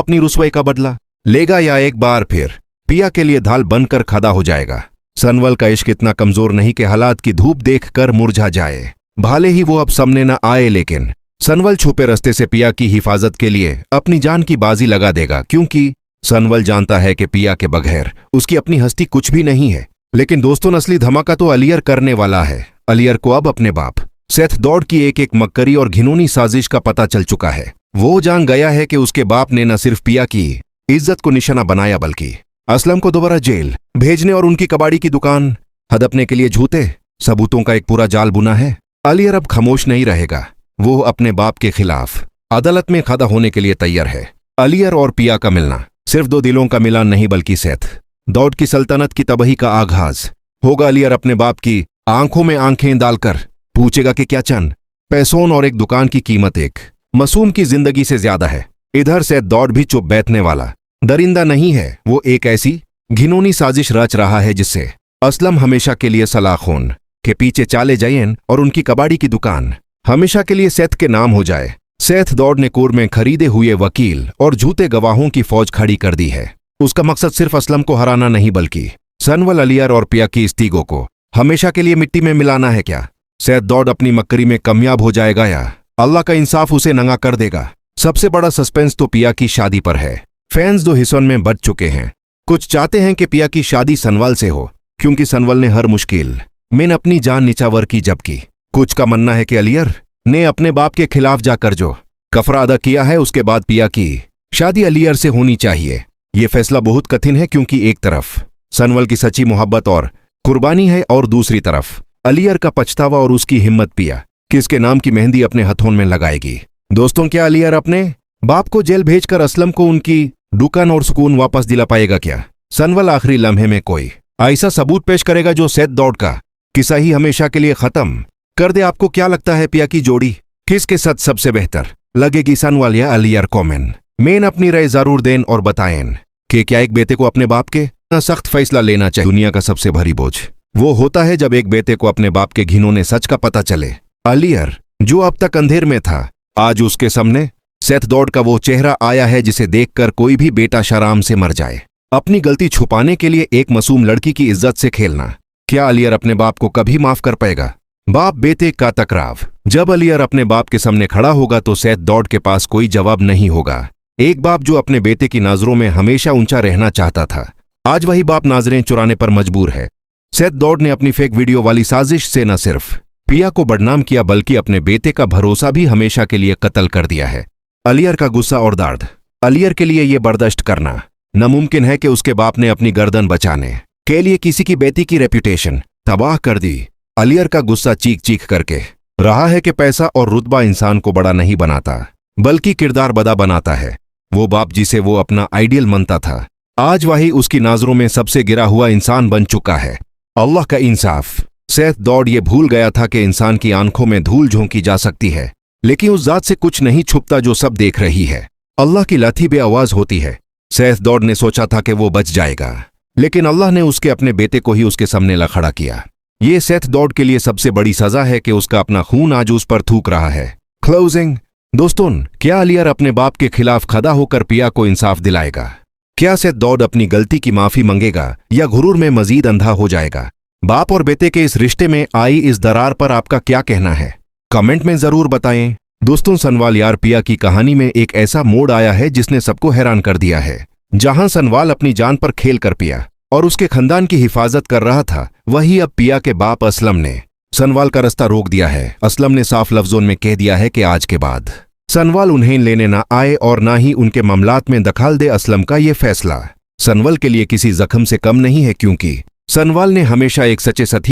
अपनी रुसवाई का बदला लेगा या एक बार फिर पिया के लिए ढाल बनकर खड़ा हो जाएगा। सनवल का इश्क इतना कमजोर नहीं कि हालात की धूप देखकर मुरझा जाए। भले ही वो अब सामने न आए, लेकिन सनवल छुपे रास्ते से पिया की हिफाजत के लिए अपनी जान की बाजी लगा देगा, क्योंकि सनवल जानता है कि पिया के बगैर उसकी अपनी हस्ती कुछ भी नहीं है। लेकिन दोस्तों, असली धमाका तो अलियर करने वाला है। अलियर को अब अपने बाप सेथ दौड़ की एक एक मक्करी और घिनौनी साजिश का पता चल चुका है। वो जान गया है कि उसके बाप ने न सिर्फ पिया की इज्जत को निशाना बनाया, बल्कि असलम को दोबारा जेल भेजने और उनकी कबाड़ी की दुकान हड़पने के लिए झूठे सबूतों का एक पूरा जाल बुना है। अलियर अब खामोश नहीं रहेगा। वो अपने बाप के खिलाफ अदालत में खड़ा होने के लिए तैयार है। अलियर और पिया का मिलना सिर्फ दो दिलों का मिलान नहीं, बल्कि सेथ दौड़ की सल्तनत की तबाही का आगाज होगा। अलियर अपने बाप की आंखों में आंखें डालकर पूछेगा कि क्या चंद पैसों और एक दुकान की कीमत एक मासूम की जिंदगी से ज्यादा है। इधर से दौड़ भी चुप बैठने वाला दरिंदा नहीं है। वो एक ऐसी घिनौनी साजिश रच रहा है जिससे असलम हमेशा के लिए सलाखोन के पीछे चाले जाएं और उनकी कबाड़ी की दुकान हमेशा के लिए सेथ के नाम हो जाए। सेथ दौड़ ने कोर्ट में खरीदे हुए वकील और झूठे गवाहों की फौज खड़ी कर दी है। उसका मकसद सिर्फ असलम को हराना नहीं, बल्कि सनवल, अलियर और पिया की इस्तीगों को हमेशा के लिए मिट्टी में मिलाना है। क्या सेथ दौड़ अपनी मक्करी में कामयाब हो जाएगा या अल्लाह का इंसाफ उसे नंगा कर देगा? सबसे बड़ा सस्पेंस तो पिया की शादी पर है। फैंस दो हिस्सों में बंट चुके हैं। कुछ चाहते हैं कि पिया की शादी सनवल से हो, क्योंकि सनवल ने हर मुश्किल में अपनी जान निछावर की, जबकि कुछ का मानना है कि अलियर ने अपने बाप के खिलाफ जाकर जो कफरा अदा किया है, उसके बाद पिया की शादी अलियर से होनी चाहिए। ये फैसला बहुत कठिन है, क्योंकि एक तरफ सनवल की सच्ची मोहब्बत और कुर्बानी है और दूसरी तरफ अलियर का पछतावा और उसकी हिम्मत। पिया किसके नाम की मेहंदी अपने हथों में लगाएगी? दोस्तों, क्या अलियर अपने बाप को जेल भेजकर असलम को उनकी दुकान और सुकून वापस दिला पाएगा? क्या सनवल आखिरी लम्हे में कोई ऐसा सबूत पेश करेगा जो सेथ दौड़ का किस्सा ही हमेशा के लिए खत्म कर दे? आपको क्या लगता है, पिया की जोड़ी किसके साथ सबसे बेहतर लगेगी, सनवल या अलियर? कमेंट में अपनी राय जरूर दें और बताएं कि क्या एक बेटे को अपने बाप के सख्त फैसला लेना चाहिए। दुनिया का सबसे भारी बोझ वो होता है जब एक बेटे को अपने बाप के घिनौने सच का पता चले। अलियर, जो अब तक अंधेर में था, आज उसके सामने सेथ दौड़ का वो चेहरा आया है जिसे देखकर कोई भी बेटा शर्म से मर जाए। अपनी गलती छुपाने के लिए एक मासूम लड़की की इज्जत से खेलना, क्या अलियर अपने बाप को कभी माफ कर पाएगा? बाप बेटे का टकराव। जब अलियर अपने बाप के सामने खड़ा होगा तो सेथ दौड़ के पास कोई जवाब नहीं होगा। एक बाप जो अपने बेटे की नजरों में हमेशा ऊंचा रहना चाहता था, आज वही बाप नजरें चुराने पर मजबूर है। सेथ दौड़ ने अपनी फेक वीडियो वाली साजिश से न सिर्फ पिया को बदनाम किया, बल्कि अपने बेटे का भरोसा भी हमेशा के लिए कत्ल कर दिया है। अलियर का गुस्सा और दर्द। अलियर के लिए यह बर्दाश्त करना नामुमकिन है कि उसके बाप ने अपनी गर्दन बचाने के लिए किसी की बेटी की रेपुटेशन तबाह कर दी। अलियर का गुस्सा चीख चीख करके रहा है कि पैसा और रुतबा इंसान को बड़ा नहीं बनाता, बल्कि किरदार बड़ा बनाता है। वो बाप जिसे वो अपना आइडियल मानता था, आज वही उसकी नजरों में सबसे गिरा हुआ इंसान बन चुका है। अल्लाह का इंसाफ। सेथ दौड़ ये भूल गया था कि इंसान की आंखों में धूल झोंकी जा सकती है, लेकिन उस जात से कुछ नहीं छुपता जो सब देख रही है। अल्लाह की लाठी बेआवाज होती है। सेथ दौड़ ने सोचा था कि वो बच जाएगा, लेकिन अल्लाह ने उसके अपने बेटे को ही उसके सामने ला खड़ा किया। ये सेथ दौड़ के लिए सबसे बड़ी सजा है कि उसका अपना खून आज उस पर थूक रहा है। क्लोजिंग। दोस्तों, क्या अलियर अपने बाप के खिलाफ खड़ा होकर पिया को इंसाफ दिलाएगा? क्या सेथ दौड़ अपनी गलती की माफी मांगेगा या गुरूर में मजीद अंधा हो जाएगा? बाप और बेटे के इस रिश्ते में आई इस दरार पर आपका क्या कहना है? कमेंट में जरूर बताएं। दोस्तों, सनवाल यार पिया की कहानी में एक ऐसा मोड़ आया है जिसने सबको हैरान कर दिया है। जहां सनवाल अपनी जान पर खेल कर पिया और उसके खानदान की हिफाजत कर रहा था, वही अब पिया के बाप असलम ने सनवाल का रास्ता रोक दिया है। असलम ने साफ लफ्जों में कह दिया है कि आज के बाद सनवाल उन्हें लेने ना आए और ना ही उनके मामलात में दखल दे। असलम का ये फैसला सनवाल के लिए किसी जख्म से कम नहीं है, क्योंकि सनवाल ने हमेशा एक सच्चे साथी